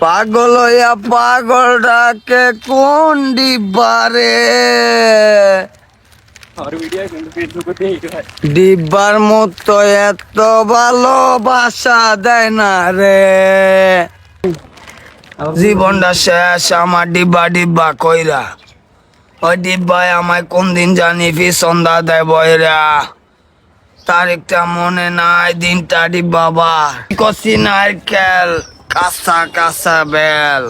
পাগল হইয়া পাগল ডাকে কোন ডিব্বারে। ডিব্বার মতো এত ভালোবাসা দেয় না রে। জীবনটা শেষ আমার ডিব্বা ডিব্বা কইরা। ওই ডিব্বায় আমায় কোন দিন জানি সন্ধ্যা দেয় বয়রা। তারিখটা মনে নাই, দিনটা ডিব্বা কষি নারকেল কাঁচা কাঁচা বেল।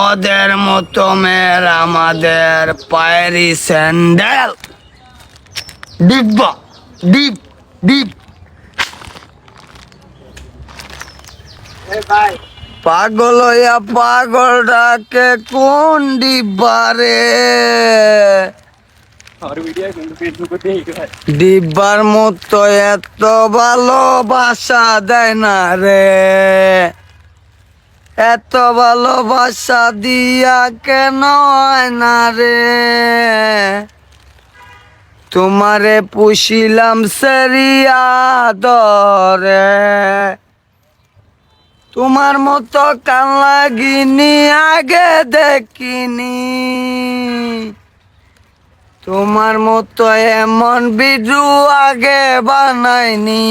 ওদের মতো মেয়ের আমাদের পায়েরি স্যান্ডেল। ডিব্বা ডিপ ডিপ। পাগল হইয়া পাগল ডাকে কোন ডিব্বারে। ডিব্বার মতো এত ভালোবাসা দেয় না রে। এত ভালোবাসা দিয়া কেন হয় না রে। তোমারে পুষিলাম সেরিয়া দরে। তোমার মতো কান লাগিনি আগে দেখিনি। তোমার মতো এমন বিজু আগে বানাইনি।